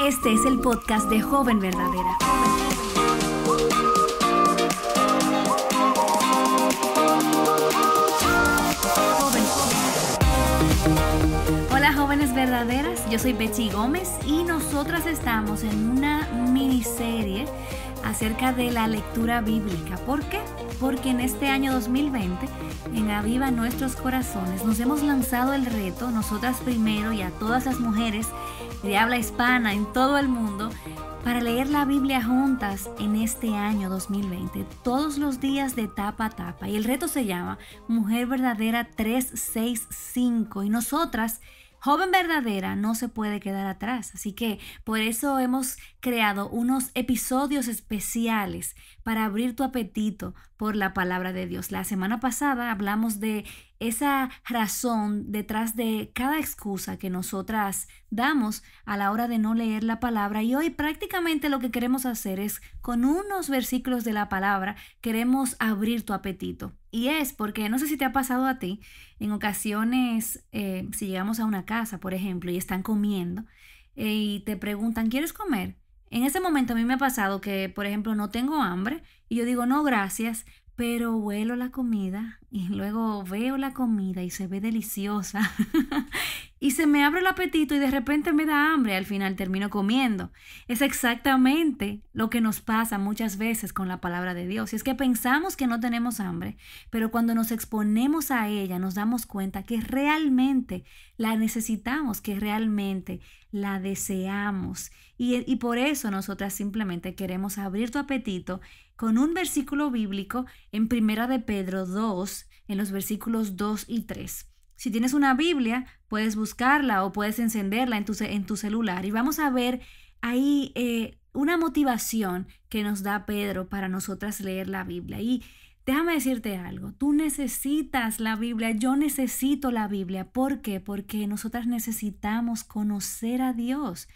Este es el podcast de Joven Verdadera. Hola jóvenes verdaderas, yo soy Betsy Gómez y nosotras estamos en una miniserie acerca de la lectura bíblica. ¿Por qué? Porque en este año 2020, en Aviva Nuestros Corazones, nos hemos lanzado el reto, nosotras primero y a todas las mujeres de habla hispana en todo el mundo, para leer la Biblia juntas en este año 2020, todos los días de tapa a tapa. Y el reto se llama Mujer Verdadera 365. Y nosotras, Joven Verdadera, no se puede quedar atrás. Así que por eso hemos creado unos episodios especiales para abrir tu apetito por la palabra de Dios. La semana pasada hablamos de esa razón detrás de cada excusa que nosotras damos a la hora de no leer la palabra, y hoy prácticamente lo que queremos hacer es, con unos versículos de la palabra, queremos abrir tu apetito. Y es porque, no sé si te ha pasado a ti, en ocasiones, si llegamos a una casa, por ejemplo, y están comiendo y te preguntan, ¿quieres comer? En ese momento a mí me ha pasado que, por ejemplo, no tengo hambre y yo digo, no, gracias, pero huelo la comida y luego veo la comida y se ve deliciosa y se me abre el apetito y de repente me da hambre. Al final termino comiendo. Es exactamente lo que nos pasa muchas veces con la palabra de Dios. Y es que pensamos que no tenemos hambre, pero cuando nos exponemos a ella nos damos cuenta que realmente la necesitamos, que realmente la deseamos. Y por eso nosotras simplemente queremos abrir tu apetito con un versículo bíblico en Primera de Pedro 2, en los versículos 2 y 3. Si tienes una Biblia, puedes buscarla o puedes encenderla en tu celular. Y vamos a ver ahí una motivación que nos da Pedro para nosotras leer la Biblia. Y déjame decirte algo, tú necesitas la Biblia, yo necesito la Biblia. ¿Por qué? Porque nosotras necesitamos conocer a Dios.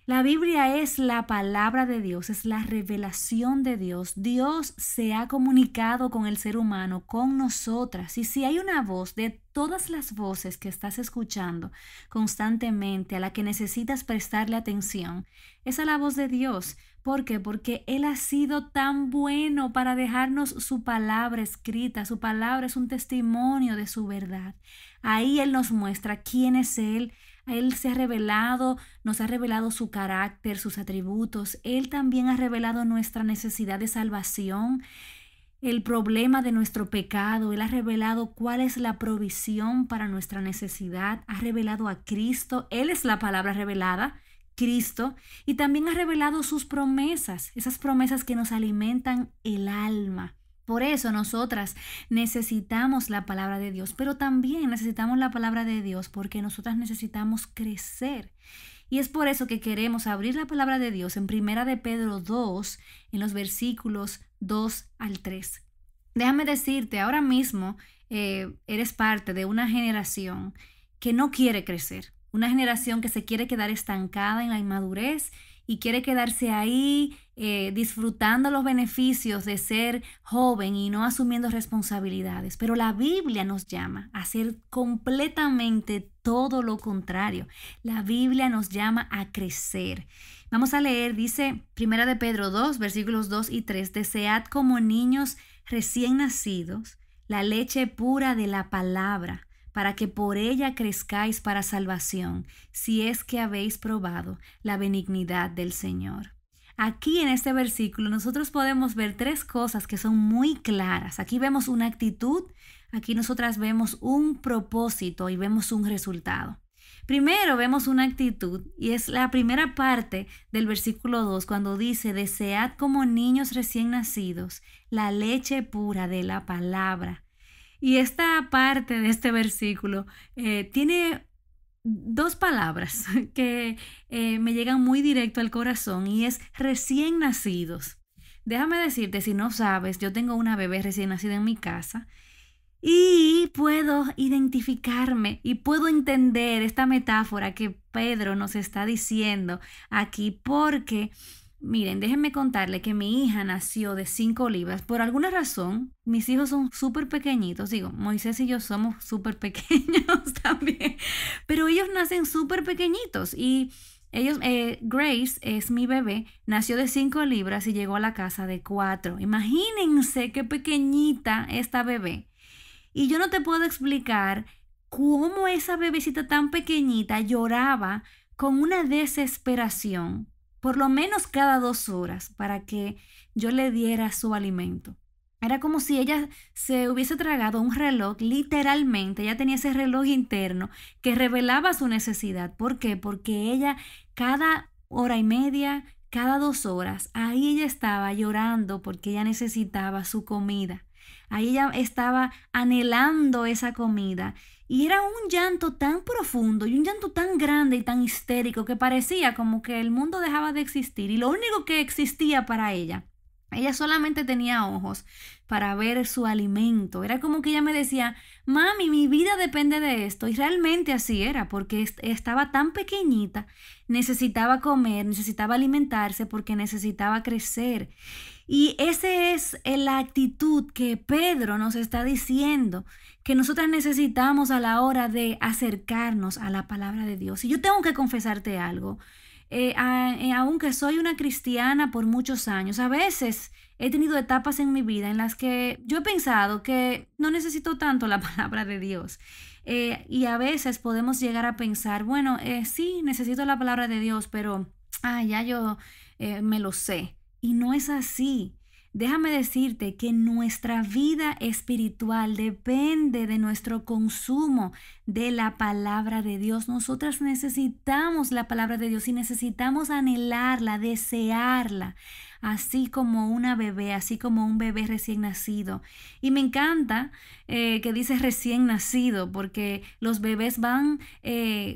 La Biblia es la palabra de Dios, es la revelación de Dios. Dios se ha comunicado con el ser humano, con nosotras. Y si hay una voz de todas las voces que estás escuchando constantemente, a la que necesitas prestarle atención, esa es la voz de Dios. ¿Por qué? Porque Él ha sido tan bueno para dejarnos su palabra escrita. Su palabra es un testimonio de su verdad. Ahí Él nos muestra quién es Él. Él se ha revelado, nos ha revelado su carácter, sus atributos. Él también ha revelado nuestra necesidad de salvación, el problema de nuestro pecado. Él ha revelado cuál es la provisión para nuestra necesidad. Ha revelado a Cristo. Él es la palabra revelada, Cristo. Y también ha revelado sus promesas, esas promesas que nos alimentan el alma. Por eso nosotras necesitamos la palabra de Dios, pero también necesitamos la palabra de Dios porque nosotras necesitamos crecer. Y es por eso que queremos abrir la palabra de Dios en Primera de Pedro 2, en los versículos 2 al 3. Déjame decirte, ahora mismo eres parte de una generación que no quiere crecer, una generación que se quiere quedar estancada en la inmadurez y quiere quedarse ahí disfrutando los beneficios de ser joven y no asumiendo responsabilidades. Pero la Biblia nos llama a hacer completamente todo lo contrario. La Biblia nos llama a crecer. Vamos a leer, dice Primera de Pedro 2, versículos 2 y 3, desead como niños recién nacidos la leche pura de la palabra, para que por ella crezcáis para salvación, si es que habéis probado la benignidad del Señor. Aquí en este versículo nosotros podemos ver tres cosas que son muy claras. Aquí vemos una actitud, aquí nosotras vemos un propósito y vemos un resultado. Primero vemos una actitud y es la primera parte del versículo 2 cuando dice, desead como niños recién nacidos la leche pura de la palabra. Y esta parte de este versículo tiene dos palabras que me llegan muy directo al corazón y es recién nacidos. Déjame decirte, si no sabes, yo tengo una bebé recién nacida en mi casa y puedo identificarme y puedo entender esta metáfora que Pedro nos está diciendo aquí porque miren, déjenme contarle que mi hija nació de 5 libras. Por alguna razón, mis hijos son súper pequeñitos. Digo, Moisés y yo somos súper pequeños también. Pero ellos nacen súper pequeñitos y Grace es mi bebé, nació de 5 libras y llegó a la casa de 4. Imagínense qué pequeñita esta bebé. Y yo no te puedo explicar cómo esa bebecita tan pequeñita lloraba con una desesperación, por lo menos cada 2 horas, para que yo le diera su alimento. Era como si ella se hubiese tragado un reloj, literalmente. Ella tenía ese reloj interno que revelaba su necesidad. ¿Por qué? Porque ella cada hora y media, cada 2 horas, ahí ella estaba llorando porque ella necesitaba su comida. Ahí ella estaba anhelando esa comida. Y era un llanto tan profundo y un llanto tan grande y tan histérico que parecía como que el mundo dejaba de existir. Y lo único que existía para ella solamente tenía ojos para ver su alimento. Era como que ella me decía, mami, mi vida depende de esto. Y realmente así era, porque estaba tan pequeñita, necesitaba comer, necesitaba alimentarse porque necesitaba crecer. Y esa es la actitud que Pedro nos está diciendo, que nosotras necesitamos a la hora de acercarnos a la palabra de Dios. Y yo tengo que confesarte algo. Aunque soy una cristiana por muchos años, a veces he tenido etapas en mi vida en las que yo he pensado que no necesito tanto la palabra de Dios. Y a veces podemos llegar a pensar, bueno, sí, necesito la palabra de Dios, pero ya yo me lo sé. Y no es así. Déjame decirte que nuestra vida espiritual depende de nuestro consumo de la palabra de Dios. Nosotras necesitamos la palabra de Dios y necesitamos anhelarla, desearla, así como una bebé, así como un bebé recién nacido. Y me encanta que dice recién nacido, porque los bebés van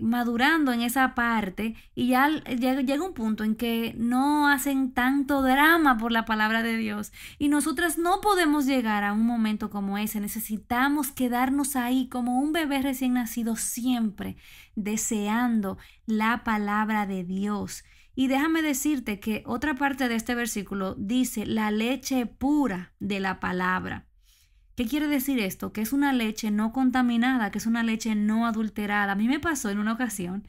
madurando en esa parte y ya llega un punto en que no hacen tanto drama por la palabra de Dios. Y nosotras no podemos llegar a un momento como ese. Necesitamos quedarnos ahí como un bebé recién nacido, siempre deseando la palabra de Dios. Y déjame decirte que otra parte de este versículo dice la leche pura de la palabra. ¿Qué quiere decir esto? Que es una leche no contaminada, que es una leche no adulterada. A mí me pasó en una ocasión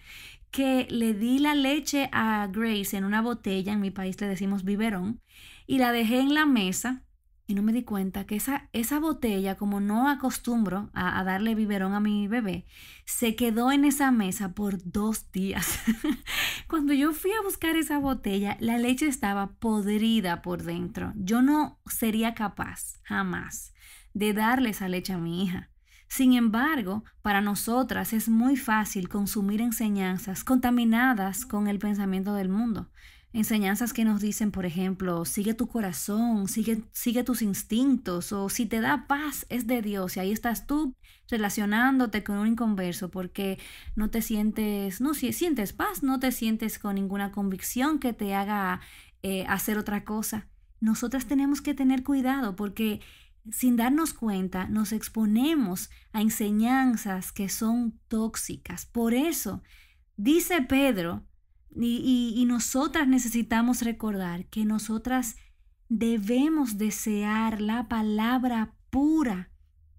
que le di la leche a Grace en una botella, en mi país le decimos biberón, y la dejé en la mesa y no me di cuenta que esa botella, como no acostumbro a darle biberón a mi bebé, se quedó en esa mesa por 2 días. Cuando yo fui a buscar esa botella, la leche estaba podrida por dentro. Yo no sería capaz, jamás, de darle esa leche a mi hija. Sin embargo, para nosotras es muy fácil consumir enseñanzas contaminadas con el pensamiento del mundo. Enseñanzas que nos dicen, por ejemplo, sigue tu corazón, sigue tus instintos, o si te da paz es de Dios. Y ahí estás tú relacionándote con un inconverso porque no te sientes, no, si sientes paz, no te sientes con ninguna convicción que te haga hacer otra cosa. Nosotras tenemos que tener cuidado porque sin darnos cuenta nos exponemos a enseñanzas que son tóxicas. Por eso dice Pedro, y nosotras necesitamos recordar que nosotras debemos desear la palabra pura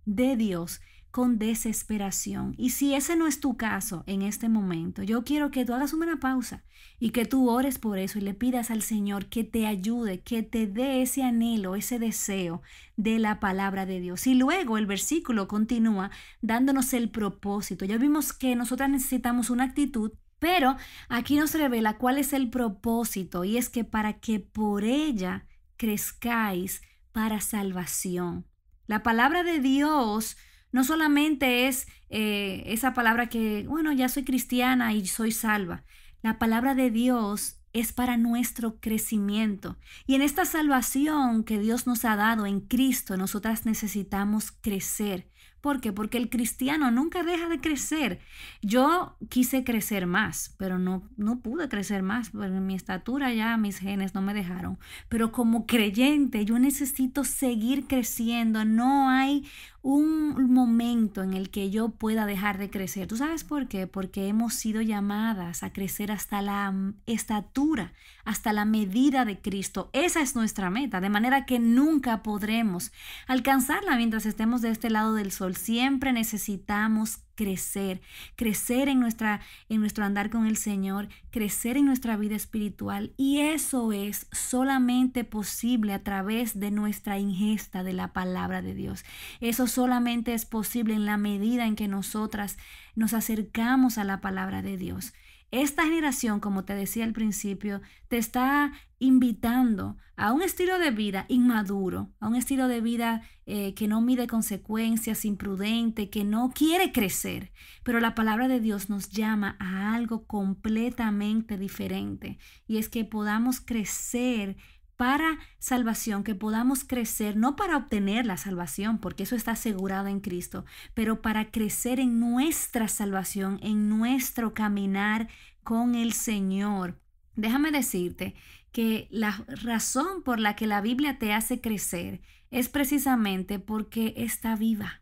de Dios con desesperación. Y si ese no es tu caso en este momento, yo quiero que tú hagas una pausa y que tú ores por eso y le pidas al Señor que te ayude, que te dé ese anhelo, ese deseo de la palabra de Dios. Y luego el versículo continúa dándonos el propósito. Ya vimos que nosotras necesitamos una actitud, pero aquí nos revela cuál es el propósito, y es que para que por ella crezcáis para salvación. La palabra de Dios no solamente es esa palabra que, bueno, ya soy cristiana y soy salva. La palabra de Dios es para nuestro crecimiento. Y en esta salvación que Dios nos ha dado en Cristo, nosotras necesitamos crecer. ¿Por qué? Porque el cristiano nunca deja de crecer. Yo quise crecer más, pero no pude crecer más, porque en mi estatura ya mis genes no me dejaron. Pero como creyente, yo necesito seguir creciendo. No hay un momento en el que yo pueda dejar de crecer. ¿Tú sabes por qué? Porque hemos sido llamadas a crecer hasta la estatura, hasta la medida de Cristo. Esa es nuestra meta, de manera que nunca podremos alcanzarla mientras estemos de este lado del sol. Siempre necesitamos crecer en nuestro andar con el Señor, crecer en nuestra vida espiritual. Y eso es solamente posible a través de nuestra ingesta de la palabra de Dios. Eso solamente es posible en la medida en que nosotras nos acercamos a la palabra de Dios. Esta generación, como te decía al principio, te está invitando a un estilo de vida inmaduro, a un estilo de vida que no mide consecuencias, imprudente, que no quiere crecer. Pero la palabra de Dios nos llama a algo completamente diferente, y es que podamos crecer para salvación, que podamos crecer no para obtener la salvación, porque eso está asegurado en Cristo, pero para crecer en nuestra salvación, en nuestro caminar con el Señor. Déjame decirte que la razón por la que la Biblia te hace crecer es precisamente porque está viva.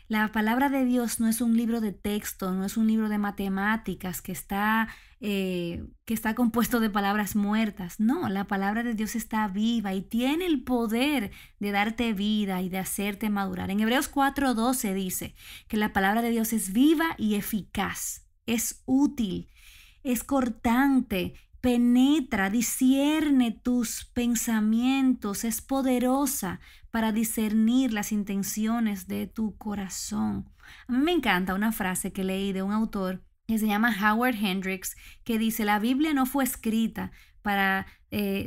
La palabra de Dios no es un libro de texto, no es un libro de matemáticas que está compuesto de palabras muertas. No, la palabra de Dios está viva y tiene el poder de darte vida y de hacerte madurar. En Hebreos 4:12 dice que la palabra de Dios es viva y eficaz, es útil, es cortante, penetra, discierne tus pensamientos, es poderosa para discernir las intenciones de tu corazón. A mí me encanta una frase que leí de un autor que se llama Howard Hendricks, que dice: la Biblia no fue escrita para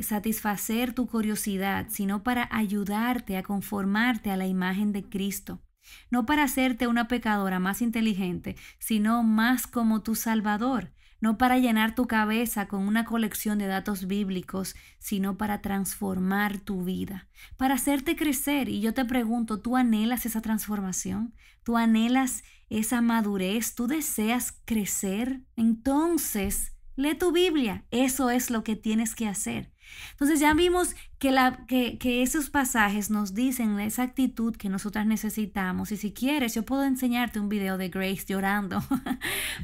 satisfacer tu curiosidad, sino para ayudarte a conformarte a la imagen de Cristo. No para hacerte una pecadora más inteligente, sino más como tu Salvador. No para llenar tu cabeza con una colección de datos bíblicos, sino para transformar tu vida, para hacerte crecer. Y yo te pregunto, ¿tú anhelas esa transformación? ¿Tú anhelas esa madurez? ¿Tú deseas crecer? Entonces, lee tu Biblia. Eso es lo que tienes que hacer. Entonces ya vimos que esos pasajes nos dicen esa actitud que nosotras necesitamos. Y si quieres, yo puedo enseñarte un video de Grace llorando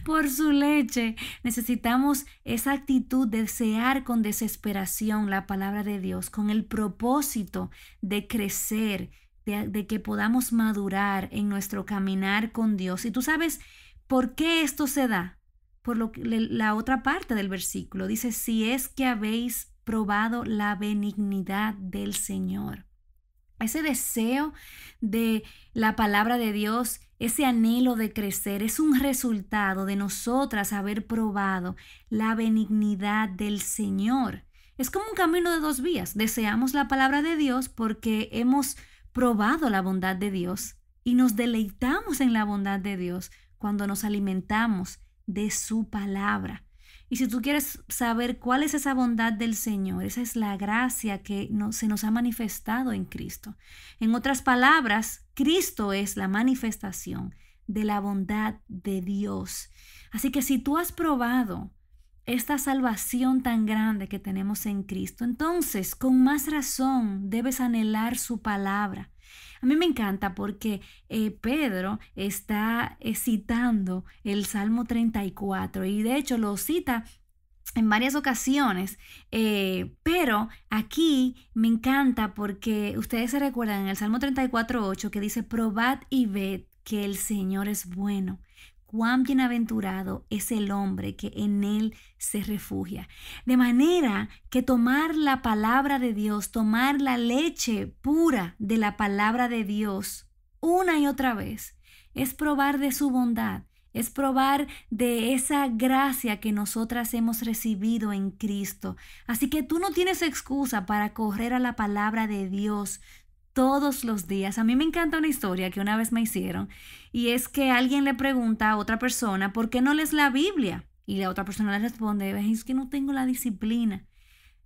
por su leche. Necesitamos esa actitud de desear con desesperación la palabra de Dios, con el propósito de crecer, de que podamos madurar en nuestro caminar con Dios. Y tú sabes por qué esto se da. Por la otra parte del versículo dice: si es que habéis probado la benignidad del Señor. Ese deseo de la palabra de Dios, ese anhelo de crecer, es un resultado de nosotras haber probado la benignidad del Señor. Es como un camino de dos vías. Deseamos la palabra de Dios porque hemos probado la bondad de Dios y nos deleitamos en la bondad de Dios cuando nos alimentamos de su palabra. Y si tú quieres saber cuál es esa bondad del Señor, esa es la gracia que se nos ha manifestado en Cristo. En otras palabras, Cristo es la manifestación de la bondad de Dios. Así que si tú has probado esta salvación tan grande que tenemos en Cristo, entonces con más razón debes anhelar su palabra. A mí me encanta porque Pedro está citando el Salmo 34 y de hecho lo cita en varias ocasiones, pero aquí me encanta porque ustedes se recuerdan en el Salmo 34:8 que dice: probad y ved que el Señor es bueno. Cuán bienaventurado es el hombre que en él se refugia. De manera que tomar la palabra de Dios, tomar la leche pura de la palabra de Dios una y otra vez, es probar de su bondad, es probar de esa gracia que nosotras hemos recibido en Cristo. Así que tú no tienes excusa para correr a la palabra de Dios todos los días. A mí me encanta una historia que una vez me hicieron, y es que alguien le pregunta a otra persona: ¿por qué no lees la Biblia? Y la otra persona le responde: es que no tengo la disciplina.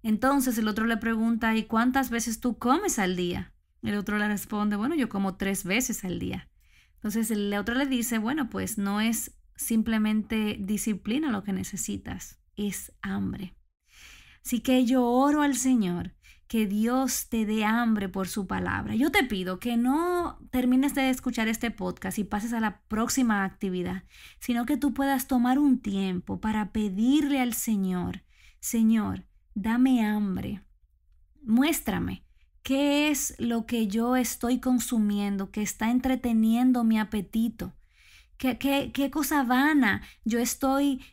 Entonces el otro le pregunta: ¿y cuántas veces tú comes al día? El otro le responde: bueno, yo como 3 veces al día. Entonces el otro le dice: bueno, pues no es simplemente disciplina lo que necesitas, es hambre. Así que yo oro al Señor que Dios te dé hambre por su palabra. Yo te pido que no termines de escuchar este podcast y pases a la próxima actividad, sino que tú puedas tomar un tiempo para pedirle al Señor: Señor, dame hambre. Muéstrame qué es lo que yo estoy consumiendo que está entreteniendo mi apetito. qué cosa vana yo estoy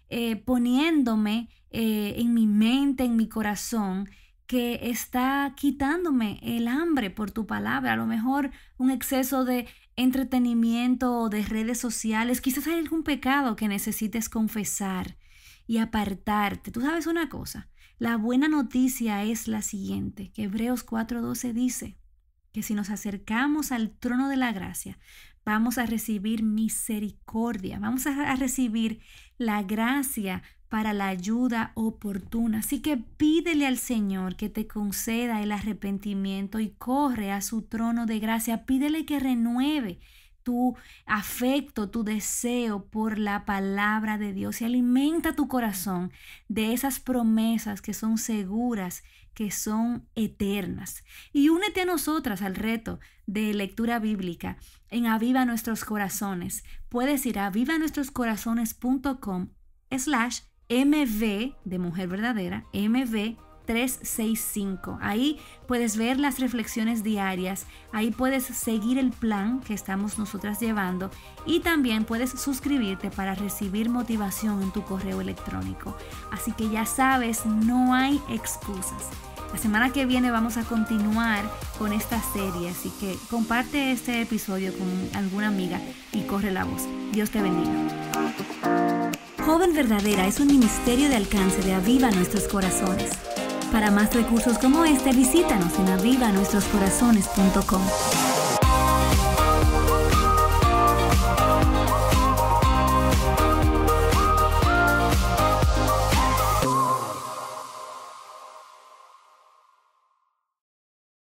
poniéndome en mi mente, en mi corazón, que está quitándome el hambre por tu palabra. A lo mejor un exceso de entretenimiento o de redes sociales. Quizás hay algún pecado que necesites confesar y apartarte. Tú sabes una cosa, la buena noticia es la siguiente, que Hebreos 4:12 dice que si nos acercamos al trono de la gracia, vamos a recibir misericordia, vamos a recibir la gracia para la ayuda oportuna. Así que pídele al Señor que te conceda el arrepentimiento y corre a su trono de gracia. Pídele que renueve tu afecto, tu deseo por la palabra de Dios y alimenta tu corazón de esas promesas que son seguras, que son eternas. Y únete a nosotras al reto de lectura bíblica en Aviva Nuestros Corazones. Puedes ir a avivanuestroscorazones.com/MV de Mujer Verdadera, MV 365. Ahí puedes ver las reflexiones diarias, ahí puedes seguir el plan que estamos nosotras llevando y también puedes suscribirte para recibir motivación en tu correo electrónico. Así que ya sabes, no hay excusas. La semana que viene vamos a continuar con esta serie, así que comparte este episodio con alguna amiga y corre la voz. Dios te bendiga. Joven Verdadera es un ministerio de alcance de Aviva Nuestros Corazones. Para más recursos como este, visítanos en avivanuestroscorazones.com.